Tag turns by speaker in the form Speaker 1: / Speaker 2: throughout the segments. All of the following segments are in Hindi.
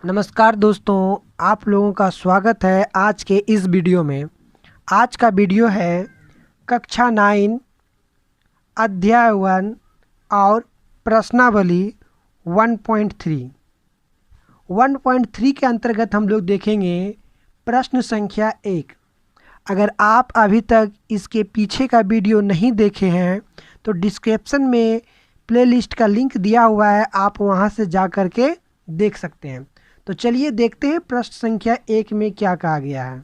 Speaker 1: नमस्कार दोस्तों, आप लोगों का स्वागत है आज के इस वीडियो में। आज का वीडियो है कक्षा 9 अध्याय 1 और प्रश्नावली 1.3। 1.3 के अंतर्गत हम लोग देखेंगे प्रश्न संख्या 1। अगर आप अभी तक इसके पीछे का वीडियो नहीं देखे हैं तो डिस्क्रिप्शन में प्लेलिस्ट का लिंक दिया हुआ है, आप वहां से जा कर के देख सकते हैं। तो चलिए देखते हैं प्रश्न संख्या 1 में क्या कहा गया है।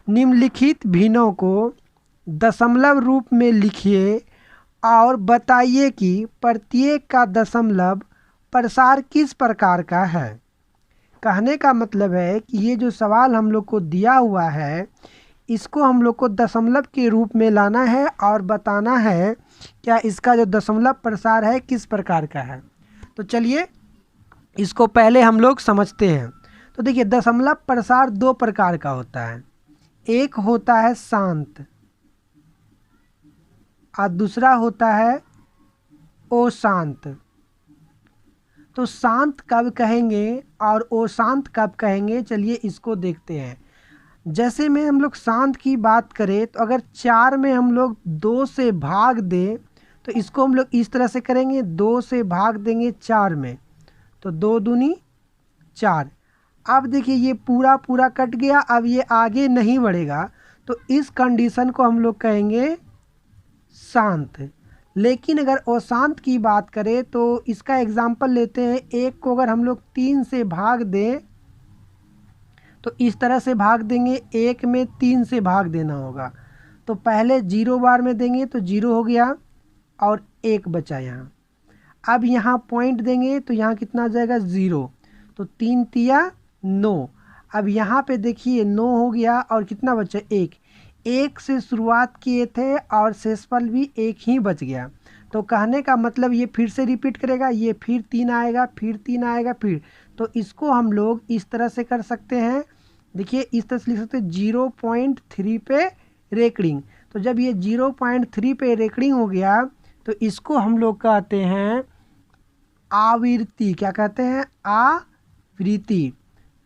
Speaker 1: निम्नलिखित भिन्नों को दशमलव रूप में लिखिए और बताइए कि प्रत्येक का दशमलव प्रसार किस प्रकार का है। कहने का मतलब है कि ये जो सवाल हम लोग को दिया हुआ है इसको हम लोग को दशमलव के रूप में लाना है और बताना है क्या इसका जो दशमलव प्रसार है किस प्रकार का है। तो चलिए इसको पहले हम लोग समझते हैं। तो देखिए, दशमलव प्रसार दो प्रकार का होता है। एक होता है शांत और दूसरा होता है अशांत। तो शांत कब कहेंगे और अशांत कब कहेंगे, चलिए इसको देखते हैं। जैसे में हम लोग शांत की बात करें तो अगर 4 में हम लोग 2 से भाग दें तो इसको हम लोग इस तरह से करेंगे, 2 से भाग देंगे 4 में तो 2 दूनी 4। अब देखिए ये पूरा पूरा कट गया, अब ये आगे नहीं बढ़ेगा तो इस कंडीशन को हम लोग कहेंगे शांत। लेकिन अगर अशांत की बात करें तो इसका एग्जाम्पल लेते हैं। एक को अगर हम लोग 3 से भाग दें तो इस तरह से भाग देंगे, एक में 3 से भाग देना होगा। तो पहले 0 बार में देंगे तो 0 हो गया और 1 बचा यहाँ। अब यहाँ पॉइंट देंगे तो यहाँ कितना आ जाएगा 0, तो 3 तिया 9। अब यहाँ पे देखिए 9 हो गया और कितना बचा 1। 1 से शुरुआत किए थे और शेषफल भी 1 ही बच गया। तो कहने का मतलब ये फिर से रिपीट करेगा, ये फिर 3 आएगा, फिर 3 आएगा, फिर। तो इसको हम लोग इस तरह से कर सकते हैं। देखिए इस तरह से लिख सकते हैं 0.3 पे रेकरिंग। तो जब ये 0.3 पे रेकरिंग हो गया तो इसको हम लोग कहते हैं आवृत्ति। क्या कहते हैं? आवृत्ति।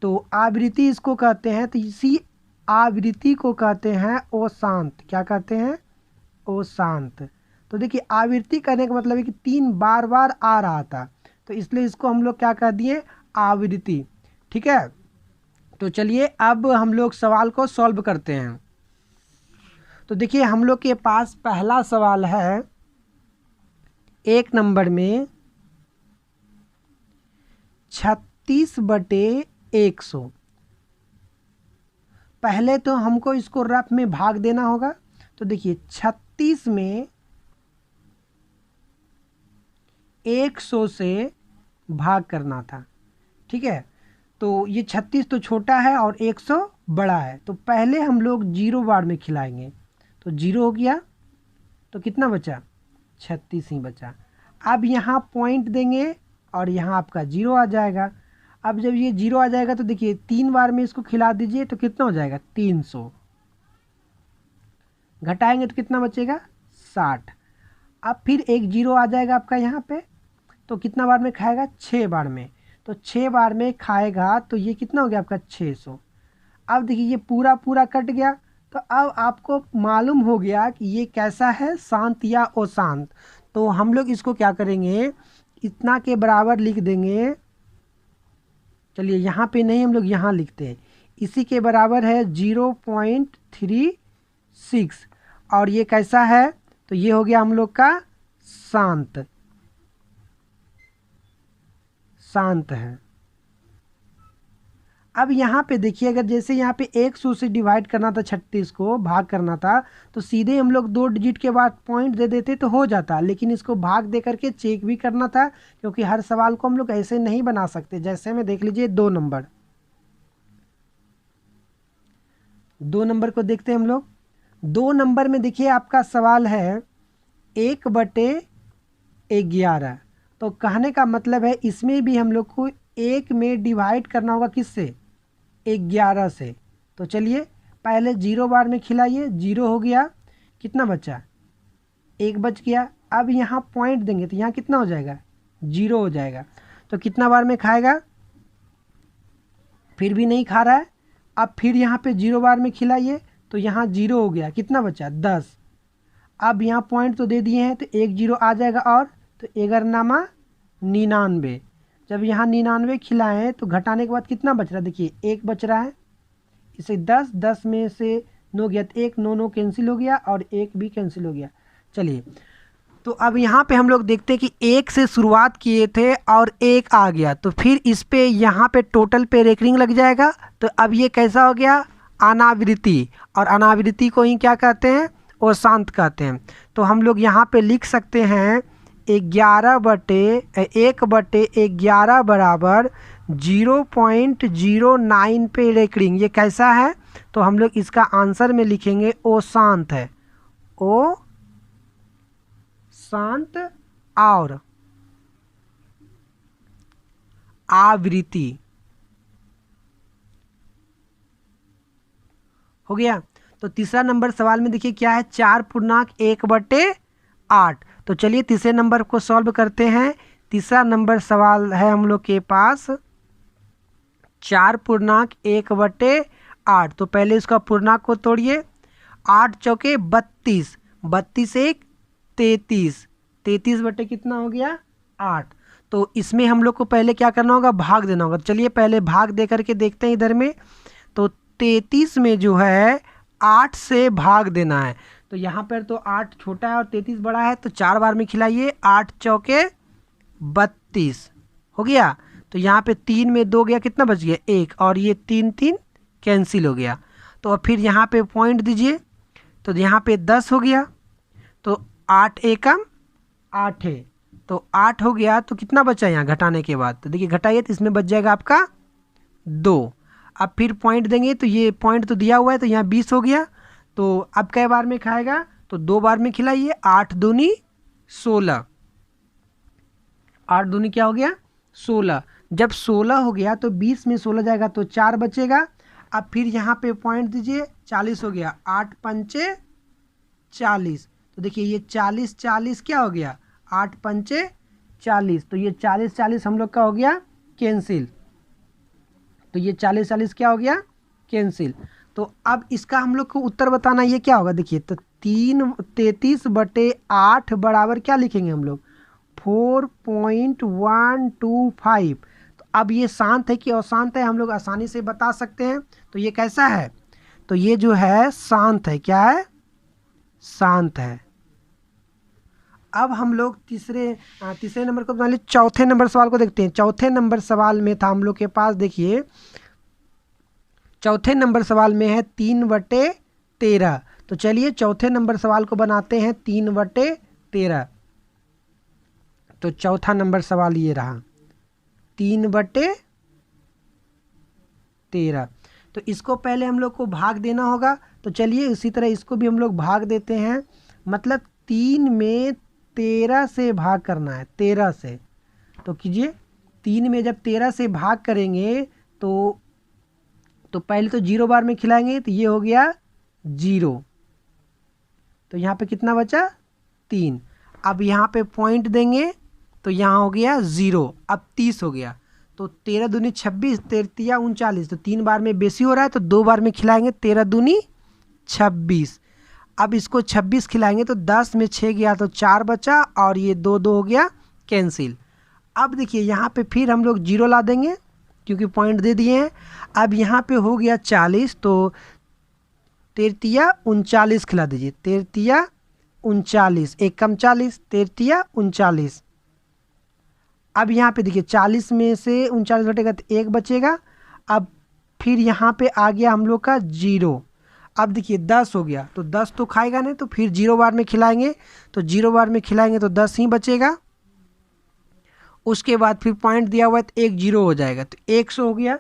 Speaker 1: तो आवृत्ति इसको कहते हैं। तो इसी आवृत्ति को कहते हैं अशांत। क्या कहते हैं? अशांत। तो देखिए आवृत्ति करने का मतलब है कि 3 बार बार आ रहा था, तो इसलिए इसको हम लोग क्या कह दिए? आवृत्ति। ठीक है, तो चलिए अब हम लोग सवाल को सॉल्व करते हैं। तो देखिए हम लोग के पास पहला सवाल है 1 नंबर में 36/100। पहले तो हमको इसको रफ में भाग देना होगा। तो देखिए 36 में 100 से भाग करना था। ठीक है, तो ये 36 तो छोटा है और 100 बड़ा है, तो पहले हम लोग 0 बार में खिलाएंगे तो 0 हो गया, तो कितना बचा? 36 ही बचा। अब यहाँ पॉइंट देंगे और यहाँ आपका 0 आ जाएगा। अब जब ये 0 आ जाएगा तो देखिए 3 बार में इसको खिला दीजिए तो कितना हो जाएगा? 300। घटाएंगे तो कितना बचेगा? 60। अब फिर एक 0 आ जाएगा आपका यहाँ पे, तो कितना बार में खाएगा? 6 बार में। तो 6 बार में खाएगा तो ये कितना हो गया आपका? 600। अब देखिए ये पूरा पूरा कट गया, तो अब आपको मालूम हो गया कि ये कैसा है, शांत या अशांत। तो हम लोग इसको क्या करेंगे, इतना के बराबर लिख देंगे। चलिए यहाँ पे नहीं, हम लोग यहाँ लिखते हैं। इसी के बराबर है 0.36 और ये कैसा है? तो ये हो गया हम लोग का शांत। शांत है। अब यहाँ पे देखिए, अगर जैसे यहाँ पे 100 से डिवाइड करना था, 36 को भाग करना था, तो सीधे हम लोग 2 डिजिट के बाद पॉइंट दे देते तो हो जाता। लेकिन इसको भाग दे करके चेक भी करना था, क्योंकि हर सवाल को हम लोग ऐसे नहीं बना सकते। जैसे में देख लीजिए 2 नंबर, 2 नंबर को देखते हैं हम लोग। 2 नंबर में देखिए आपका सवाल है 1/11। तो कहने का मतलब है इसमें भी हम लोग को 1 में डिवाइड करना होगा, किससे? 11 से। तो चलिए पहले 0 बार में खिलाइए, 0 हो गया, कितना बचा? 1 बच गया। अब यहाँ पॉइंट देंगे तो यहाँ कितना हो जाएगा? 0 हो जाएगा। तो कितना बार में खाएगा? फिर भी नहीं खा रहा है। अब फिर यहाँ पे 0 बार में खिलाइए तो यहाँ 0 हो गया, कितना बचा 10। अब यहाँ पॉइंट तो दे दिए हैं तो 1 0 आ जाएगा और, तो 11 99। जब यहाँ 99 खिलाएँ तो घटाने के बाद कितना बच रहा है, देखिए 1 बच रहा है। इसे 10 में से 9 गया तो 1, 9 9 कैंसिल हो गया और 1 भी कैंसिल हो गया। चलिए, तो अब यहाँ पे हम लोग देखते हैं कि 1 से शुरुआत किए थे और 1 आ गया, तो फिर इस पे यहाँ पे टोटल पे रेकरिंग लग जाएगा। तो अब ये कैसा हो गया, अनावृत्ति, और अनावृत्ति को ही क्या कहते हैं, अशांत कहते हैं। तो हम लोग यहाँ पे लिख सकते हैं 1/11 बराबर 0.09 पे रेकरिंग। ये कैसा है, तो हम लोग इसका आंसर में लिखेंगे अशांत है, ओ शांत और आवृत्ति हो गया। तो तीसरा नंबर सवाल में देखिए क्या है, 4.1/8। तो चलिए तीसरे नंबर को सॉल्व करते हैं। तीसरा नंबर सवाल है हम लोग के पास 4.1/8। तो पहले इसका पूर्णांक को तोड़िए, 8 चौके 32, 32 1 33, 33 बटे कितना हो गया 8। तो इसमें हम लोग को पहले क्या करना होगा, भाग देना होगा। चलिए पहले भाग दे करके देखते हैं इधर में। तो 33 में जो है 8 से भाग देना है। तो यहाँ पर तो 8 छोटा है और 33 बड़ा है, तो 4 बार में खिलाइए, 8 चौके 32 हो गया। तो यहाँ पे 3 में 2 गया, कितना बच गया 1, और ये 3 3 कैंसिल हो गया। तो अब फिर यहाँ पे पॉइंट दीजिए, तो यहाँ पे 10 हो गया, तो 8 एकम 8 है, तो 8 हो गया। तो कितना बचा यहाँ घटाने के बाद, तो देखिए घटाइए तो इसमें बच जाएगा आपका 2। अब फिर पॉइंट देंगे, तो ये पॉइंट तो दिया हुआ है, तो यहाँ 20 हो गया। तो अब कै बार में खाएगा, तो 2 बार में खिलाइए, 8 दूनी 16, 8 दूनी क्या हो गया 16। जब 16 हो गया तो 20 में 16 जाएगा तो 4 बचेगा। अब फिर यहाँ पे पॉइंट दीजिए, 40 हो गया, 8 पंचे 40। तो देखिए ये 40 40 क्या हो गया, 8 पंचे 40, तो ये 40 40 हम लोग का हो गया कैंसिल। तो ये 40 40 क्या हो गया कैंसिल। तो अब इसका हम लोग को उत्तर बताना, ये क्या होगा, देखिए तो 33/8 बराबर क्या लिखेंगे हम लोग 4.125। तो अब ये शांत है कि अशांत है हम लोग आसानी से बता सकते हैं। तो ये कैसा है, तो ये जो है शांत है, क्या है शांत है। अब हम लोग तीसरे नंबर को बना लिए, चौथे नंबर सवाल को देखते हैं। चौथे नंबर सवाल में था हम लोग के पास, देखिए चौथे नंबर सवाल में है 3/13। तो चलिए चौथे नंबर सवाल को बनाते हैं 3/13। तो चौथा नंबर सवाल ये रहा 3/13। तो इसको पहले हम लोग को भाग देना होगा। तो चलिए इसी तरह इसको भी हम लोग भाग देते हैं, मतलब 3 में 13 से भाग करना है, 13 से। तो कीजिए 3 में जब 13 से भाग करेंगे तो पहले तो 0 बार में खिलाएंगे, तो ये हो गया 0। तो यहाँ पे कितना बचा 3। अब यहाँ पे पॉइंट देंगे तो यहाँ हो गया 0, अब 30 हो गया। तो 13 दूनी 26, 13 39, तो 3 बार में बेसी हो रहा है, तो 2 बार में खिलाएंगे, 13 दूनी 26। अब इसको 26 खिलाएंगे तो 10 में 6 गया तो 4 बचा, और ये 2 2 हो गया कैंसिल। अब देखिए यहाँ पे फिर हम लोग 0 ला देंगे क्योंकि पॉइंट दे दिए हैं। अब यहाँ पे हो गया 40, तो 13 39 खिला दीजिए, 13 39, 1 कम 40, 13 39। अब यहाँ पे देखिए 40 में से 39 घटेगा तो 1 बचेगा। अब फिर यहाँ पे आ गया हम लोग का 0। अब देखिए 10 हो गया, तो 10 तो खाएगा नहीं, तो फिर 0 बार में खिलाएंगे, तो 0 बार में खिलाएंगे तो 10 ही बचेगा। उसके बाद फिर पॉइंट दिया हुआ है तो 1 0 हो जाएगा, तो 100 हो गया।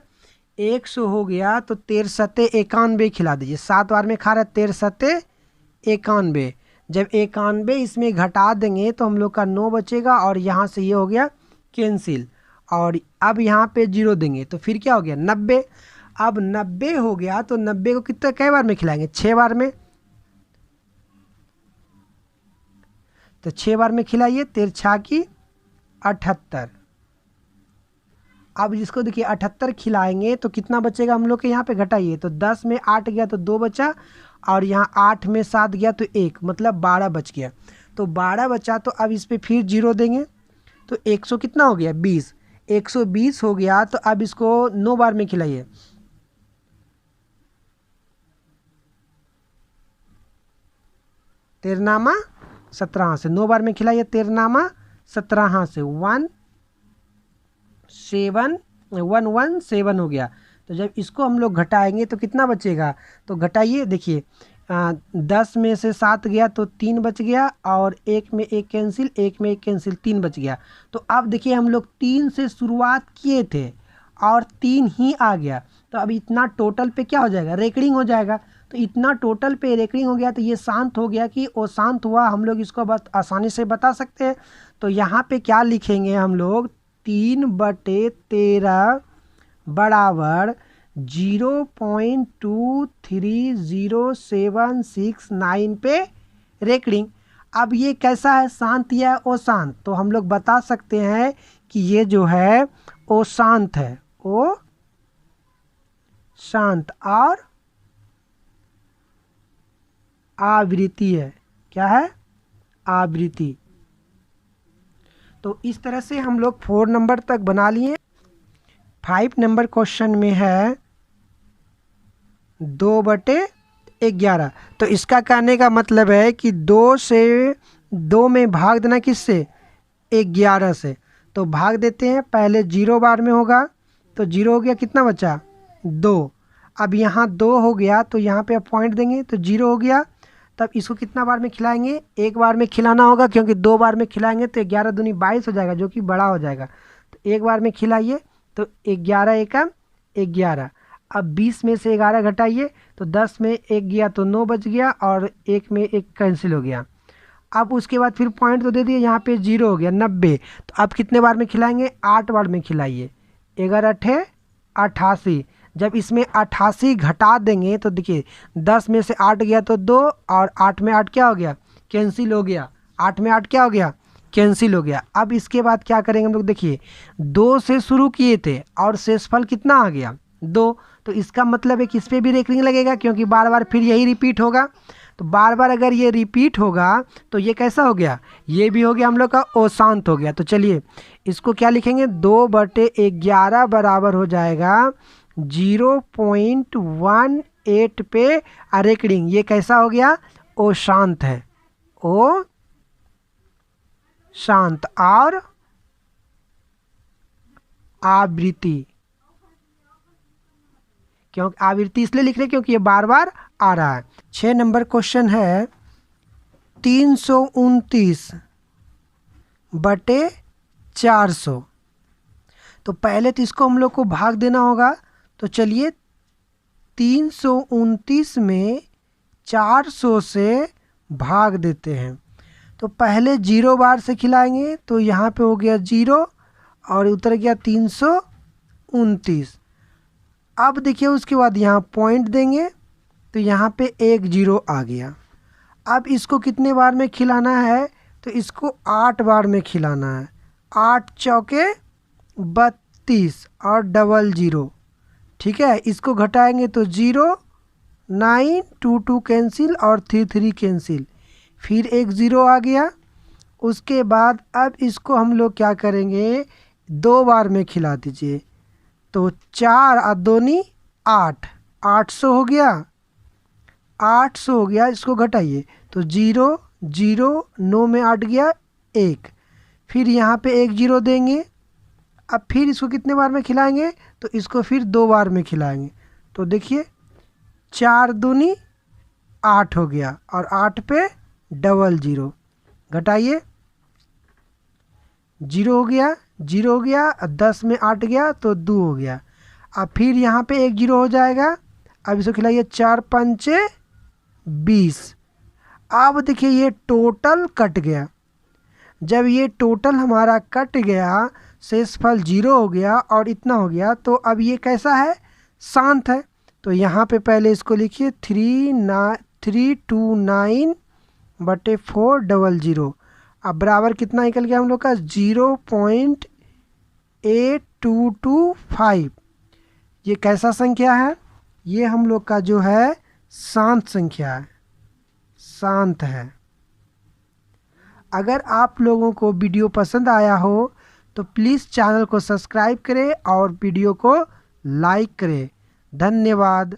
Speaker 1: 100 हो गया तो 13 91 खिला दीजिए, 7 बार में खा रहा है, 13 91। जब 91 इसमें घटा देंगे तो हम लोग का 9 बचेगा, और यहाँ से ये हो गया कैंसिल। और अब यहाँ पे 0 देंगे तो फिर क्या हो गया 90। अब 90 हो गया तो 90 को कितने कई बार में खिलाएंगे, 6 बार में। तो 6 बार में खिलाइए, 13 6 की 78। अब इसको देखिए 78 खिलाएंगे तो कितना बचेगा हम लोग के यहाँ पे, घटाइए। तो 10 में 8 गया तो 2 बचा, और यहाँ 8 में 7 गया तो 1, मतलब 12 बच गया। तो 12 बचा, तो अब इस पर फिर 0 देंगे तो 100 कितना हो गया, 20। 120 हो गया, तो अब इसको 9 बार में खिलाइए। तेरनामा 17 से 9 बार में खिलाइए। तेरनामा 17 से 117 हो गया। तो जब इसको हम लोग घटाएंगे तो कितना बचेगा, तो घटाइए। देखिए 10 में से 7 गया तो 3 बच गया, और 1 में 1 कैंसिल, 1 में 1 कैंसिल, 3 बच गया। तो अब देखिए हम लोग 3 से शुरुआत किए थे और 3 ही आ गया, तो अब इतना टोटल पे क्या हो जाएगा, रेकरिंग हो जाएगा। तो इतना टोटल पे रेकरिंग हो गया, तो ये शांत हो गया कि वो शांत हुआ, हम लोग इसको बस आसानी से बता सकते हैं। तो यहाँ पे क्या लिखेंगे हम लोग, 3/13 बराबर 0.23079 पे रेकरिंग। अब ये कैसा है, शांत या अशांत, तो हम लोग बता सकते हैं कि ये जो है वो शांत है, वो शांत और आवृत्ति है। क्या है, आवृत्ति। तो इस तरह से हम लोग 4 नंबर तक बना लिए। 5 नंबर क्वेश्चन में है 2/11। तो इसका कहने का मतलब है कि 2 में भाग देना किससे, 11 से। तो भाग देते हैं, पहले 0 बार में होगा, तो 0 हो गया, कितना बचा, 2। अब यहाँ 2 हो गया, तो यहाँ पे पॉइंट देंगे तो 0 हो गया। तब इसको कितना बार में खिलाएंगे, 1 बार में खिलाना होगा, क्योंकि 2 बार में खिलाएंगे तो 11 दूनी 22 हो जाएगा, जो कि बड़ा हो जाएगा। तो 1 बार में खिलाइए, तो 11 एकम 11। अब 20 में से 11 घटाइए, तो 10 में 1 गया तो 9 बच गया, और 1 में 1 कैंसिल हो गया। अब उसके बाद फिर पॉइंट तो दे दिए, यहाँ पे 0 हो गया, 90। तो अब कितने बार में खिलाएंगे, 8 बार में खिलाइए। 11 88। जब इसमें 88 घटा देंगे तो देखिए 10 में से 8 गया तो 2, और 8 में 8 क्या हो गया, कैंसिल हो गया। 8 में 8 क्या हो गया, कैंसिल हो गया। अब इसके बाद क्या करेंगे हम लोग, देखिए 2 से शुरू किए थे और शेषफल कितना आ गया, 2। तो इसका मतलब है कि इस पर भी रेकरिंग लगेगा, क्योंकि बार बार फिर यही रिपीट होगा। तो बार बार अगर ये रिपीट होगा तो ये कैसा हो गया, ये भी हो गया हम लोग का अशांत हो गया। तो चलिए इसको क्या लिखेंगे, 2/11 बराबर हो जाएगा 0.18 पे रेकरिंग। ये कैसा हो गया, ओ शांत है, ओ शांत और आवृत्ति। क्योंकि आवृत्ति इसलिए लिख रहे क्योंकि ये बार बार आ रहा है। 6 नंबर क्वेश्चन है 329/400। तो पहले तो इसको हम लोग को भाग देना होगा। तो चलिए 329 में 400 से भाग देते हैं। तो पहले 0 बार से खिलाएंगे, तो यहाँ पे हो गया 0 और उतर गया 329। अब देखिए उसके बाद यहाँ पॉइंट देंगे, तो यहाँ पे 1 0 आ गया। अब इसको कितने बार में खिलाना है, तो इसको 8 बार में खिलाना है। 8 चौके 32 और 00। ठीक है, इसको घटाएंगे तो 0, 9, 2 2 कैंसिल और 3 3 कैंसिल, फिर 1 0 आ गया। उसके बाद अब इसको हम लोग क्या करेंगे, 2 बार में खिला दीजिए। तो 4 और 2 8, 800 हो गया, 800 हो गया। इसको घटाइए तो 0 0, 9 में 8 गया 1, फिर यहाँ पे 1 0 देंगे। अब फिर इसको कितने बार में खिलाएंगे, तो इसको फिर 2 बार में खिलाएंगे। तो देखिए 4 दूनी 8 हो गया, और 8 पे 00 घटाइए, 0 हो गया, 0 हो गया। 10 में 8 गया तो 2 हो गया। अब फिर यहाँ पे 1 0 हो जाएगा। अब इसको खिलाइए, 4 5 20। अब देखिए ये टोटल कट गया। जब ये टोटल हमारा कट गया, शेषफल 0 हो गया और इतना हो गया, तो अब ये कैसा है, शांत है। तो यहाँ पे पहले इसको लिखिए 329/400। अब बराबर कितना निकल गया हम लोग का, 0.82 2 to 5। ये कैसा संख्या है? ये हम लोग का जो है शांत संख्या है, शांत है। अगर आप लोगों को वीडियो पसंद आया हो तो प्लीज़ चैनल को सब्सक्राइब करें और वीडियो को लाइक करें। धन्यवाद।